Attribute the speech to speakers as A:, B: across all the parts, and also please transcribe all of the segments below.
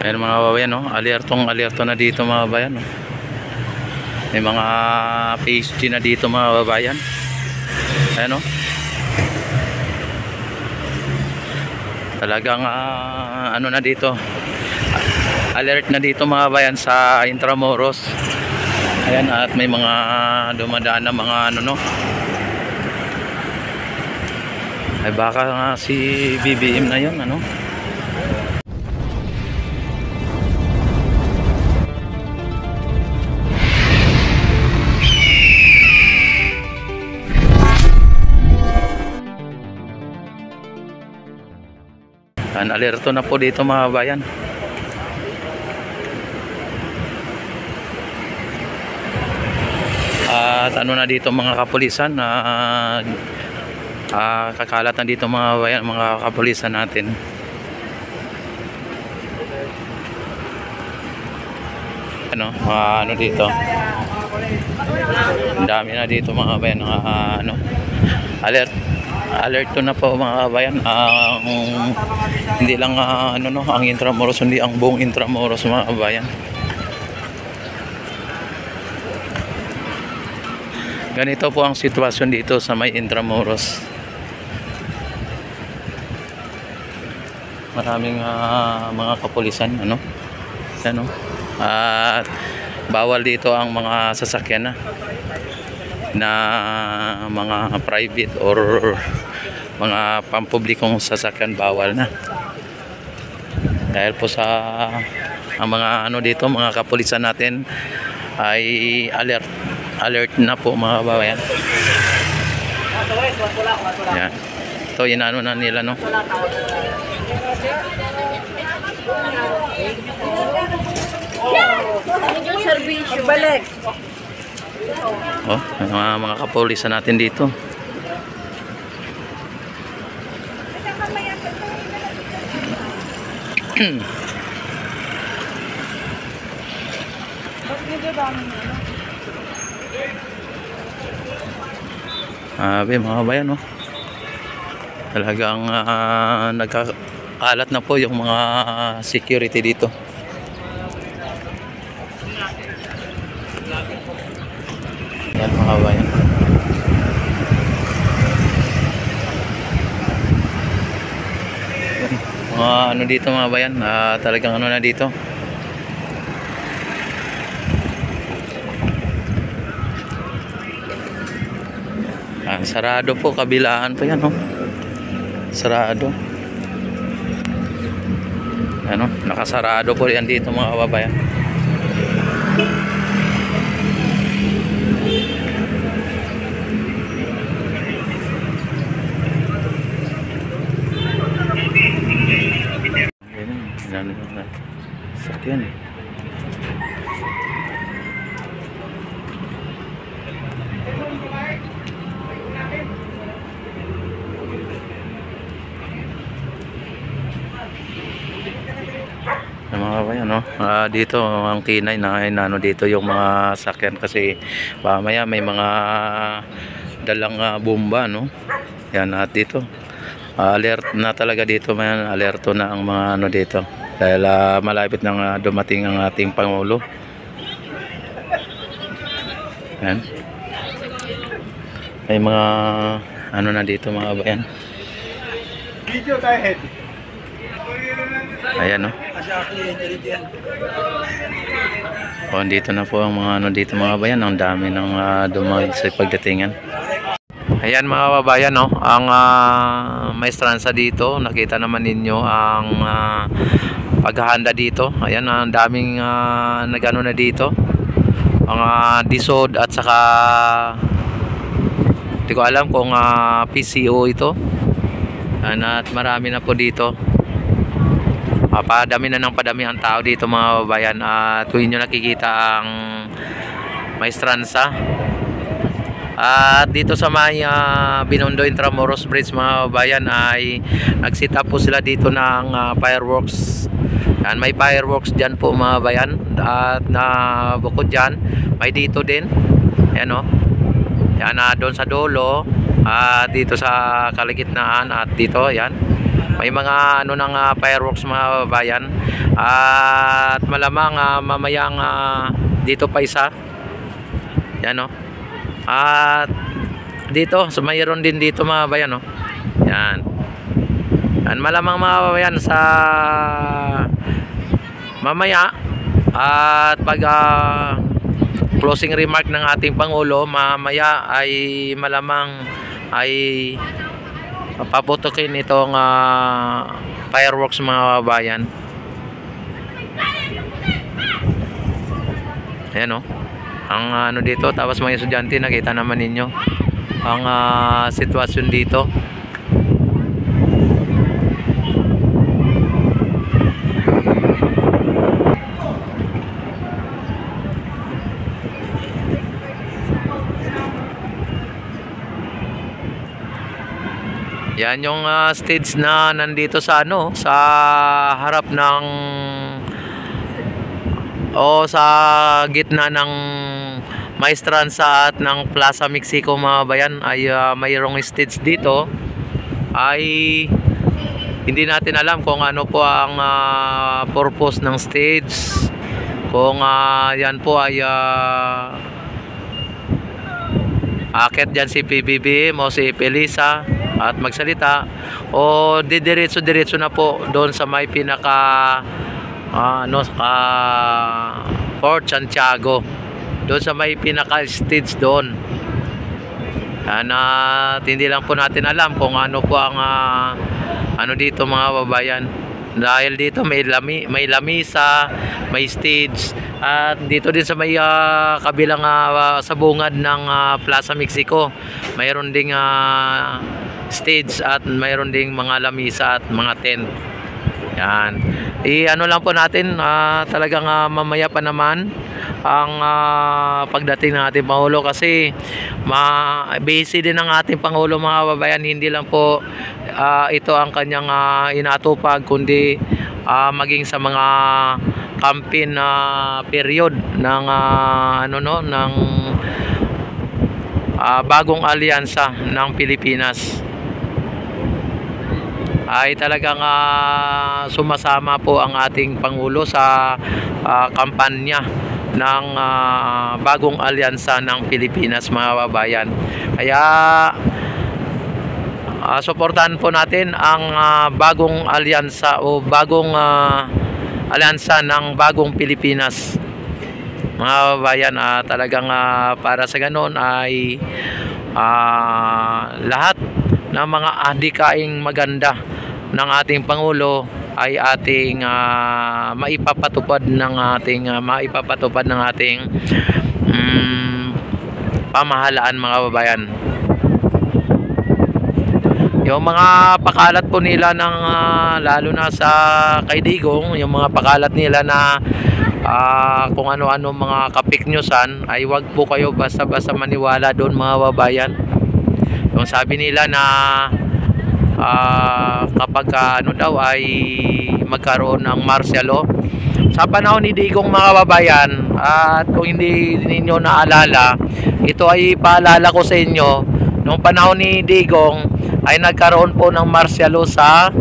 A: Ayan mga babayan, no? Alerto na dito mga babayan, no? May mga PSG na dito mga babayan. Ayan, no? Talagang ano na dito, alert na dito mga babayan sa Intramuros. Ayan, at may mga dumadaan na mga ano, no? Ay baka nga si BBM na yun, ano? Alerto na po dito mga bayan. At ano na dito mga kapulisan, kakalat na dito mga bayan, mga kapulisan natin. Ano dito, ang dami na dito mga bayan, ano, alerto na po mga kabayan. Hindi lang ano, no, ang Intramuros, hindi ang buong Intramuros mga kabayan. Ganito po ang sitwasyon dito sa may Intramuros. Maraming mga kapulisan, ano, ano, at bawal dito ang mga sasakyan na mga private or mga pampublikong sasakyan, bawal na dahil po sa ang mga ano dito, mga kapulisan natin ay alert na po mga kababayan. Yan, ito inano na nila, no?
B: Balik.
A: Oh, mga kapulisan natin dito. Mga bayan, no? Talagang nagkakalat na po yung mga security dito. Yan mga bayan. Ano dito mga bayan, talagang ano na dito. Sarado po, kabilaan po yan, no? Sarado. Ano, nakasarado po yan dito mga kababayan. Sakyan. Mga kabayan, no? Dito ang kinay na ano dito yung mga sakyan kasi mamaya may mga dalang bomba, no? Yan, at dito alert na talaga dito, may alerto na ang mga ano dito dahil malapit nang dumating ang ating Pangulo. Yan, may mga ano na dito mga kabayan.
B: Video tayo head.
A: Ayan, no? O, dito na po ang mga ano dito mga bayan. Ang dami ng dumag sa pagdatingan. Ayan mga kababayan, no? Ang maestranza dito, nakita naman ninyo ang paghahanda dito. Ayan, ang daming nagano na dito, ang disod at saka hindi ko alam kung PCO ito. At marami na po dito. Padami na ng padami ang tao dito mga kababayan. Tuwing nyo nakikita ang maestranza. At dito sa may Binondo Intramuros Bridge mga kababayan ay nag-set up po sila dito ng fireworks. Yan, may fireworks dyan po mga kababayan. At bukod dyan may dito din. Yan, o. Yan, doon sa dulo. Dito sa kaligitnaan at dito, yan. may mga ano ng fireworks mga bayan. At malamang mamayang dito pa isa. Yan no. At dito, so mayroon din dito mga bayan no. Yan. Yan malamang mga bayan sa mamaya at pag closing remark ng ating Pangulo mamaya ay malamang ay paputukin itong fireworks mga bayan. Ayan o. Ang ano dito, tapos mga estudyante, nakita naman ninyo ang sitwasyon dito. Yan yung stage na nandito sa ano, sa harap ng sa gitna ng Maestranza at ng Plaza Mexico mga bayan ay mayroong stage dito. Ay hindi natin alam kung ano po ang purpose ng stage. Kung yan po ay akit dyan si PBBM o si Felisa at magsalita o didiretso na po doon sa may pinaka Fort Santiago, doon sa may pinaka stage doon. At hindi lang po natin alam kung ano po ang ano dito mga babayan, dahil dito may lamisa, may stage, at dito din sa may kabilang sa bungad ng Plaza Mexico mayroon ding stage at mayroon ding mga lamisa at mga tent. Yan. Ano lang po natin, talagang mamaya pa naman ang pagdating ng ating Pangulo, kasi busy din ang ating Pangulo mga babayan. Hindi lang po ito ang kanyang inatupag, kundi maging sa mga campaign period ng ng bagong alyansa ng Pilipinas. Ay talagang sumasama po ang ating Pangulo sa kampanya ng bagong alyansa ng Pilipinas mga babayan. Kaya suportahan po natin ang bagong alyansa o bagong alyansa ng bagong Pilipinas mga babayan. Talagang para sa ganon ay lahat ng mga adhikaing maganda ng ating Pangulo ay ating maipapatupad ng ating pamahalaan mga babayan. Yung mga pakalat po nila ng lalo na sa kay Digong, yung mga pakalat nila na kung ano-ano mga kapik newsan, ay wag po kayo basta-basta maniwala doon mga babayan. Yung sabi nila na kapag ano daw ay magkaroon ng martial law sa panahon ni Digong mga babayan, at kung hindi ninyo naalala, ito ay paalala ko sa inyo, nung panahon ni Digong ay nagkaroon po ng martial law sa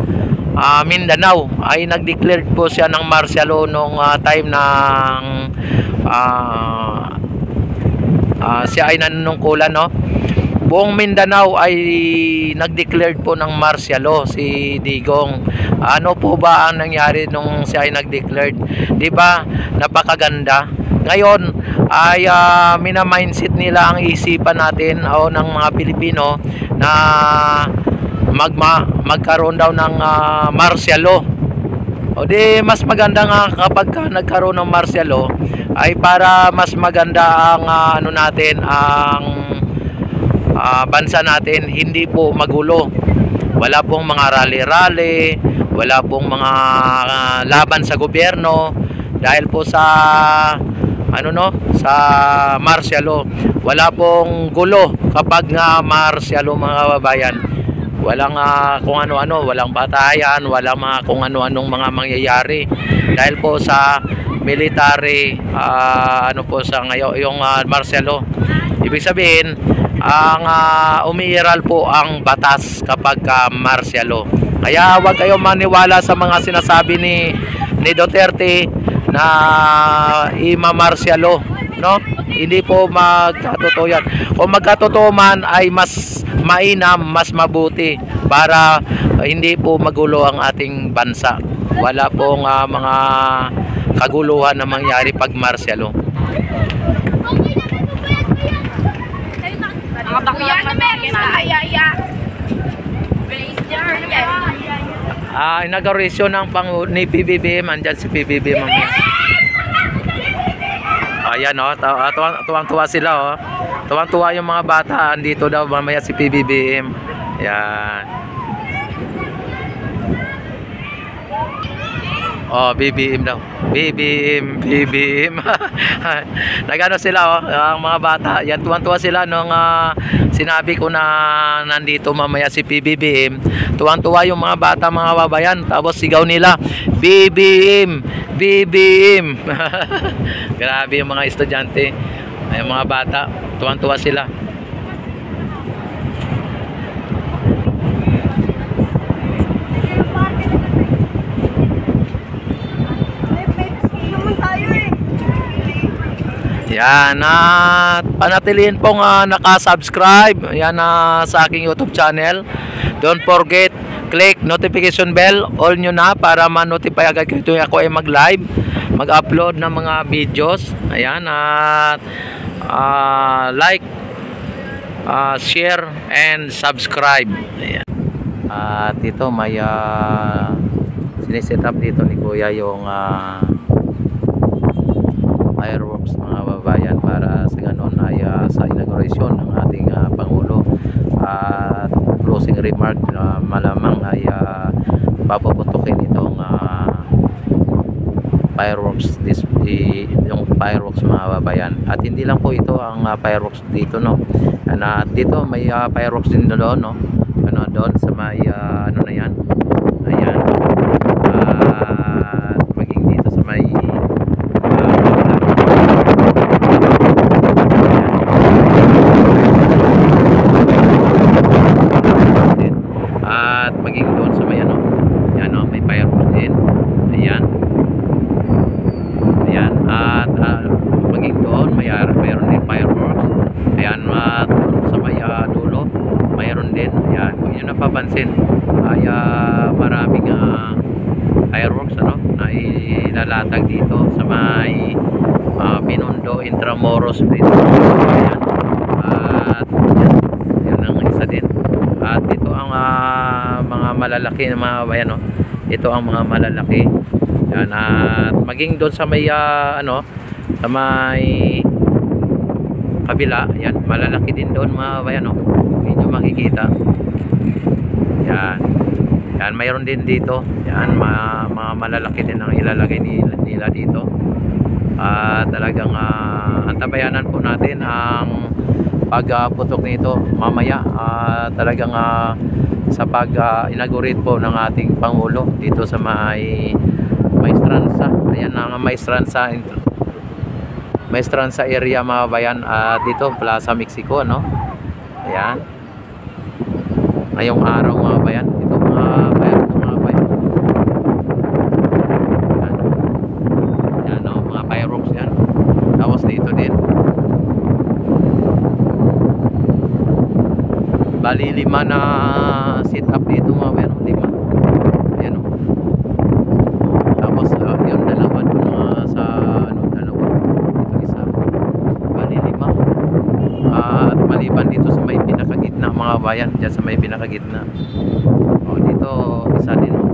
A: Mindanao. Ay nag-declare po siya ng martial law nung time ng siya ay nanunungkulan, no? Buong Mindanao ay nag-declared po ng martial law si Digong. Ano po ba ang nangyari nung siya ay nag-declared? Di ba? Napakaganda. Ngayon ay mina-mindset nila ang isipan natin o ng mga Pilipino na magkaroon daw ng martial law. O di mas maganda nga kapag nagkaroon ng martial law ay para mas maganda ang ano natin, ang bansa natin hindi po magulo. Wala pong mga rally-rally, wala pong mga laban sa gobyerno dahil po sa sa martial law. Wala pong gulo kapag martial law mga babayan. Walang kung ano-ano, walang batayan, walang mga kung ano-anong mga mangyayari dahil po sa military po sa ngayon yung martial law. Ibig sabihin ang umiiral po ang batas kapag martial law. Kaya huwag kayong maniwala sa mga sinasabi ni Duterte na imamarsyalo, no? Hindi po magkatotoo yan. Kung magkatotoo man ay mas mainam, mas mabuti para hindi po magulo ang ating bansa. Wala pong mga kaguluhan na mangyari pag marsyalo. Inauguration ng ni PBBM, andyan si PBBM mamaya. Ayan o, tuwang-tuwa sila o. Tuwang-tuwa yung mga bata, andito daw mamaya si PBBM. Ayan. Oh, BBM daw. BBM. Nagano sila ang mga bata. Yan, tuwang-tuwa sila nung sinabi ko na nandito mamaya si PBBM. Tuwang-tuwa yung mga bata, mga babayan. Tapos sigaw nila, BBM. Grabe yung mga estudyante. Yung mga bata, tuwang-tuwa sila. Yan, at panatilihin pong nakasubscribe yan sa aking YouTube channel. Don't forget, click notification bell, all nyo na para ma-notify agad kayo tuwing ako ay mag-live, mag-upload ng mga videos. Ayan, at like, share, and subscribe. Ayan. At ito may siniset up dito ni Kuya yung fireworks, mga babayan, para sa ganon ay sa inauguration ng ating Pangulo at closing remark malamang ay papuputukin itong fireworks yung fireworks, mga babayan. At hindi lang po ito ang fireworks dito, no, at dito may fireworks din doon, no, doon sa may ano na yan, ayan, at maging dito sa may at maging doon sa may ano, yan, no, may fireworks din, ayan, at maging doon mayroon din fireworks, ayan, at sa may dulo mayroon din, ayan, kung yun napapansin ay maraming fireworks, ano, na ilalatag dito sa may Binondo Intramuros Bridge, ayan, at yan ang isa din. At ito ang mga malalaki na mga bayan, no? Ito ang mga malalaki. Yan, at maging doon sa may ano, sa may kabila, yan, malalaki din doon, mga bayan, no? Hindi nyo makikita. Yan. Yan, mayroon din dito. Yan, mga malalaki din ang ilalagay nila dito. Talagang antabayanan po natin ang pagputok nito mamaya, talagang sa pag-inaugurate po ng ating Pangulo dito sa Maestranza. Ayan ang Maestranza area, mga bayan, dito Plaza Mexico, no? Ayan, ngayong araw, mga bayan, ito mga bayan, yan, no? Mga fireworks yan. Tapos dito din bali 5 na sit up dito, mga bayan, 5. Ayan, o. Tapos yung dalawa dun sa ano, dalawa, ito isa, bali 5. At maliban dito sa may pinakagitna, mga bayan, dyan sa may pinakagitna, o, dito isa din, o.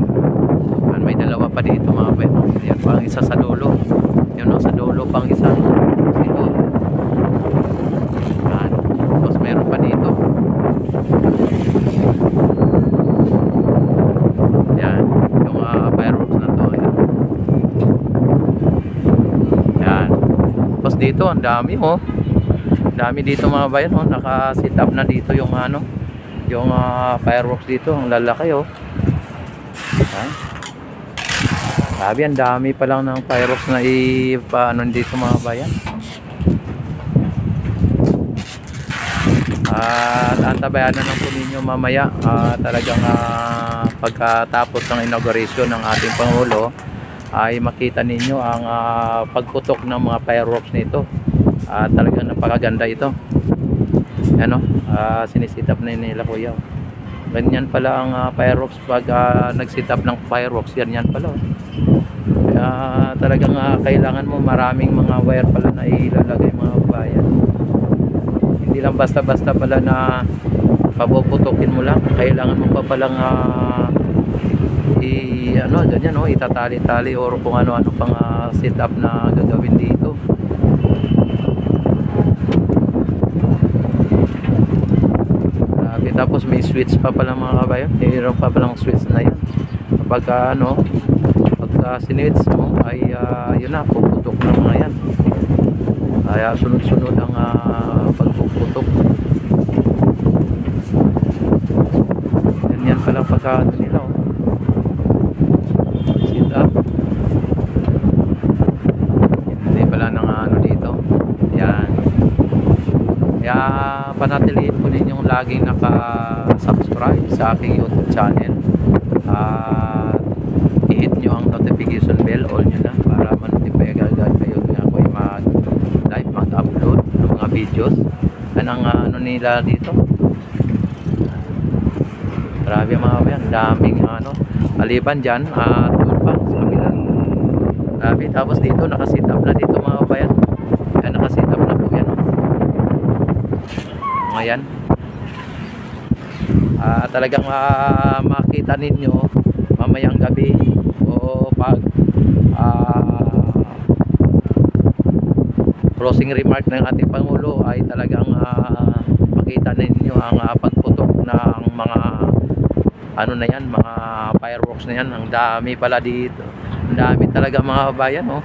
A: May dalawa pa dito, mga bayan, o. Ayan, pang isa sa dulo, yun, o, sa dulo pang isa dito. Ayan. Tapos meron pa dito. Yan, yung fireworks na to. Yan. Tapos dito, ang dami, oh. Dami dito, mga bayan, oh. Naka-sit up na dito yung ano, yung fireworks dito, ang lalaki, oh. Yan. Sabi, ang dami pa lang ng fireworks na ano dito, mga bayan. At antabayanan lang po ninyo mamaya, talagang pagkatapos ng inauguration ng ating Pangulo ay makita ninyo ang pagputok ng mga fireworks nito. Talagang napakaganda ito. Ano, sinisit up na nila kuya. Ganyan pala ang fireworks pag nag-sit up ng fireworks, yan pala. Kaya talagang kailangan mo maraming mga wire pala na ilalagay mga bayan. Hindi lang basta-basta pala na papuputukin mo lang, kailangan mo pa palang ganyan, no, itatali-tali or kung ano-ano pang sit up na gagawin dito. Tapos may switch pa pala mga kabayan, mayroon pa palang switch na yan kapag pagka sinwitch mo ay yun na, puputok na mga yan. Kaya sunod-sunod ang pagpuputok. Yan pala pagka nila, oh. Sit up. Hindi pala ng dito. Yan. Kaya panatilihin po ninyong laging naka-subscribe sa aking YouTube channel. I-hit nyo ang notification bell, all nyo na, para ma-notify agad kayo kung ako ay mag-live, mag-upload ng mga videos. Yan ang nila dito. Grabe mga kabayan, daming aliban dyan, doon pa sa kabila. Grabe, tapos dito nakasit up na dito mga kabayan. Yan, nakasit up na po yan. Ayan. Talagang makita ninyo mamayang gabi o pag closing remark ng ating Pangulo ay talagang makita ninyo ang pagputok ng mga na yan, mga fireworks na yan. Ang dami pala dito, ang dami talaga mga bayan, oh.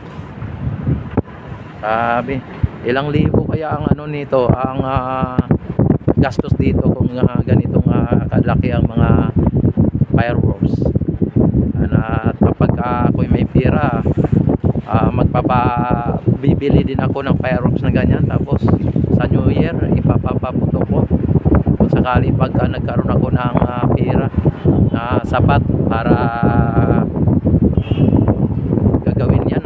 A: Sabi, ilang libo kaya ang nito, ang gastos dito kung ganitong kalaki ang mga fireworks. At kapag ako'y may pira, bibili din ako ng fireworks na ganyan, tapos sa New Year ipapaputok ko kung sakali pagka nagkaroon ako ng pira na sapat para gagawin yan,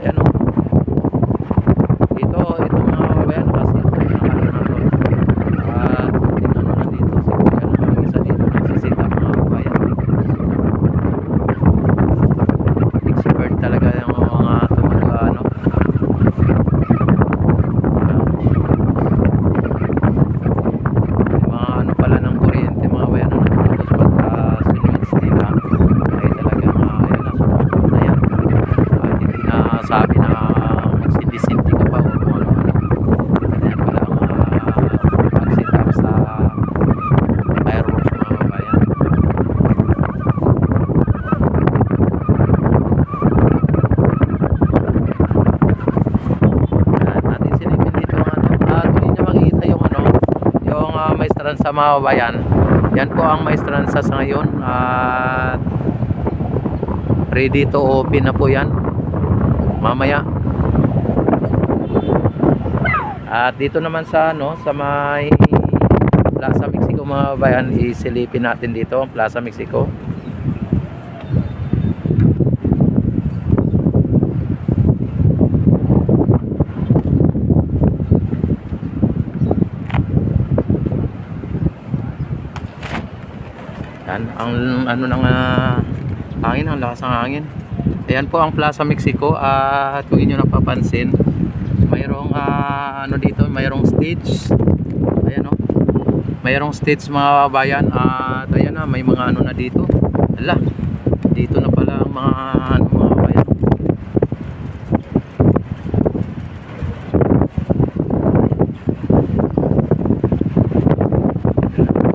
A: ayan, oh. Ito mga kabayan, kasi sabi na magsinti-sinti ka pa o kung ano-ano. Ganyan pala ang pag-sit up sa fireworks mga kabayan. Natin silipin dito kung hindi nyo makikita yung yung maestranza mga kabayan. Yan po ang maestranza sa ngayon at ready to open na po yan mamaya. At dito naman sa sa may Plaza Mexico mga bayan, isilipin natin dito ang Plaza Mexico. Yan ang ng hangin, ang lakas ng hangin. Ayan po ang Plaza Mexico, at kung inyo napapansin, mayroong dito, mayroong stage. Ayan, oh. Mayroong stage mga bayan, at ayan na, may mga na dito. Ala, dito na pala ang mga mga bayan.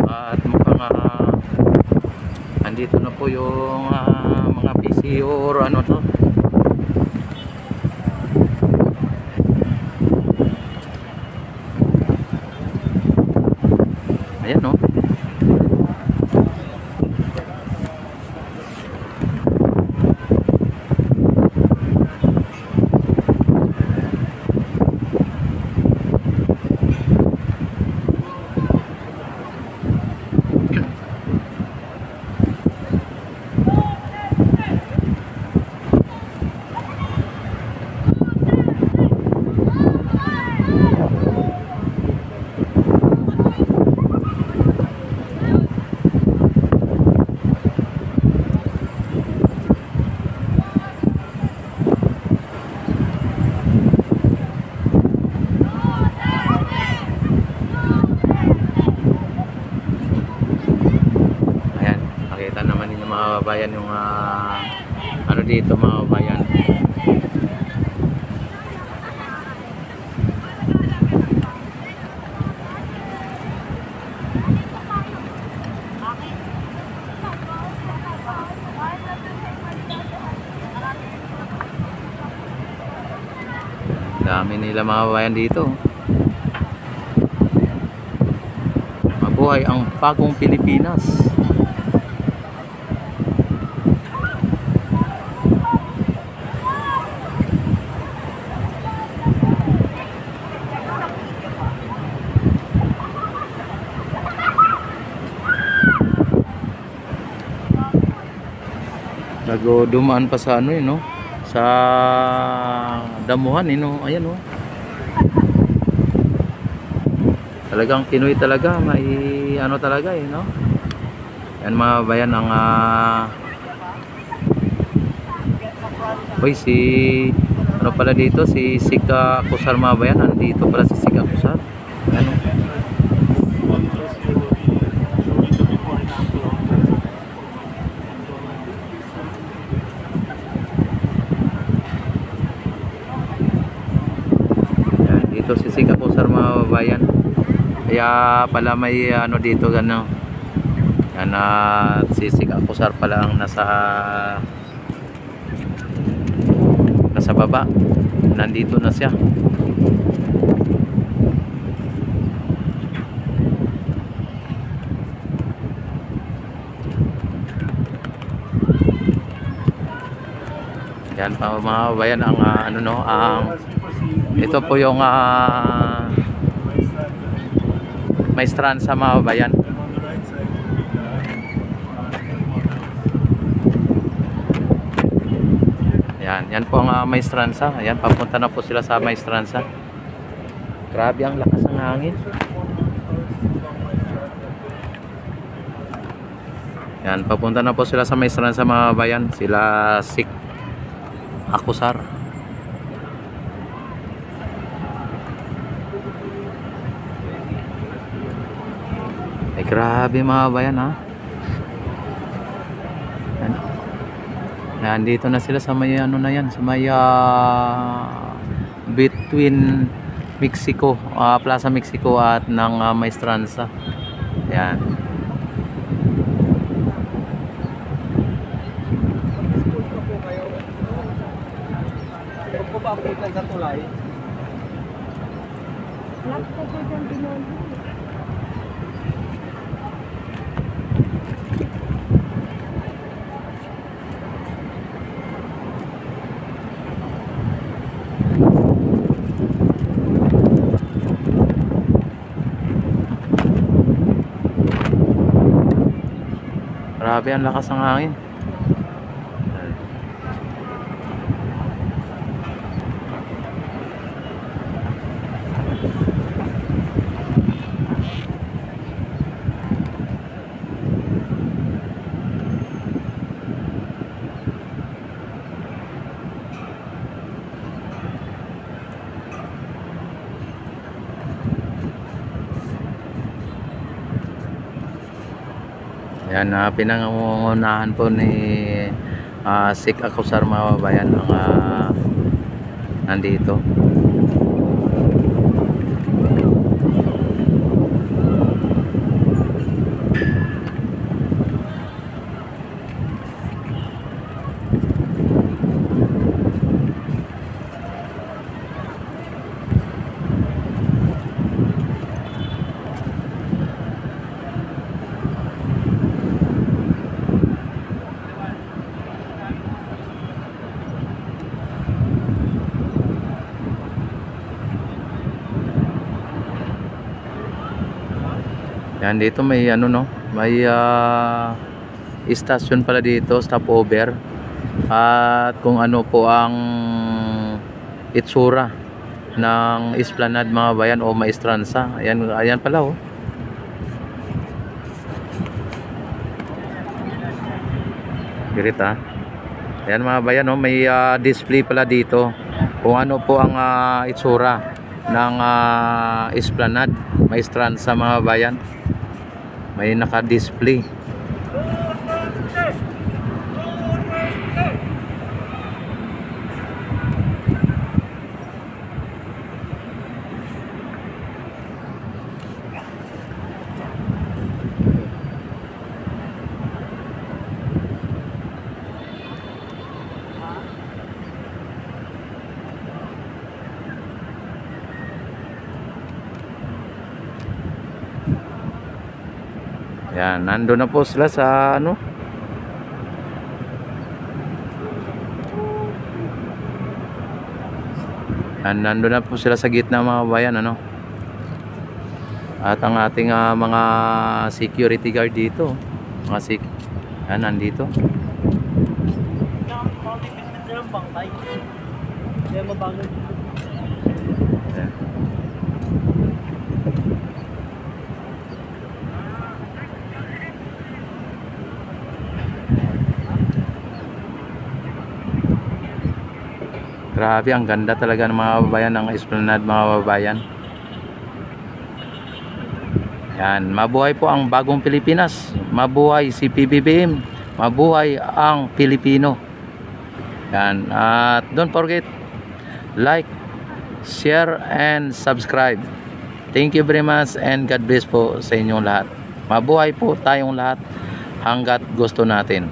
A: At mukhang andito na po yung mga PCO or ano to. Ayan, no. bayan yung ano dito mga bayan. Dami nila mga bayan dito. Mabuhay ang bagong Pilipinas. Nagdumaan pa sa ano no? Sa damuhan no? Ayan oh. Talagang Pinoy talaga, may ano talaga no? Yan mga bayan ang si ano pala dito, si Sika Kusar mga bayan, nandito pala si Sika Kusar. Ano? Dito si Sika Kusar mga bayan. Kaya pala may ano dito gano. Yan si Sika Kusar pala ang nasa baba. Nandito na siya. Yan pa mga bayan ang ano no, ang ito po yung Maestranza mga bayan. Yan po ang Maestranza. Ayan, papunta na po sila sa Maestranza. Grabe ang lakas ng hangin. Yan, papunta na po sila sa Maestranza mga bayan. Sila Sika Kusar. Ay grabe mga bayan ha. Nandito na sila sa may ano na yan, sa may between Mexico, Plaza Mexico at ng Maestranza. Yan.
B: Pero po ba ako sa tulay?
A: Grabe ang lakas ng hangin. Yan, pinangungunahan po ni Sika Kusar mga bayan ang nandito. Yan, dito may ano no, may station pala dito, stopover. At kung ano po ang itsura ng Esplanade mga bayan o Maestranza. Ayan pala oh. Girit ha. Ayan mga bayan oh, may display pala dito kung ano po ang itsura ng Esplanade Maestranza mga bayan. May naka-display. Yan, nando na po sila sa ano. Yan, nando na po sila sa gitna mga bayan, ano. At ang ating mga security guard dito, yan, nandito. Yan. Grabe, ang ganda talaga ng mga babayan, ng Esplanade mga babayan. Yan, mabuhay po ang bagong Pilipinas. Mabuhay si PBBM. Mabuhay ang Pilipino. Yan, at don't forget, like, share, and subscribe. Thank you very much and God bless po sa inyong lahat. Mabuhay po tayong lahat hanggat gusto natin.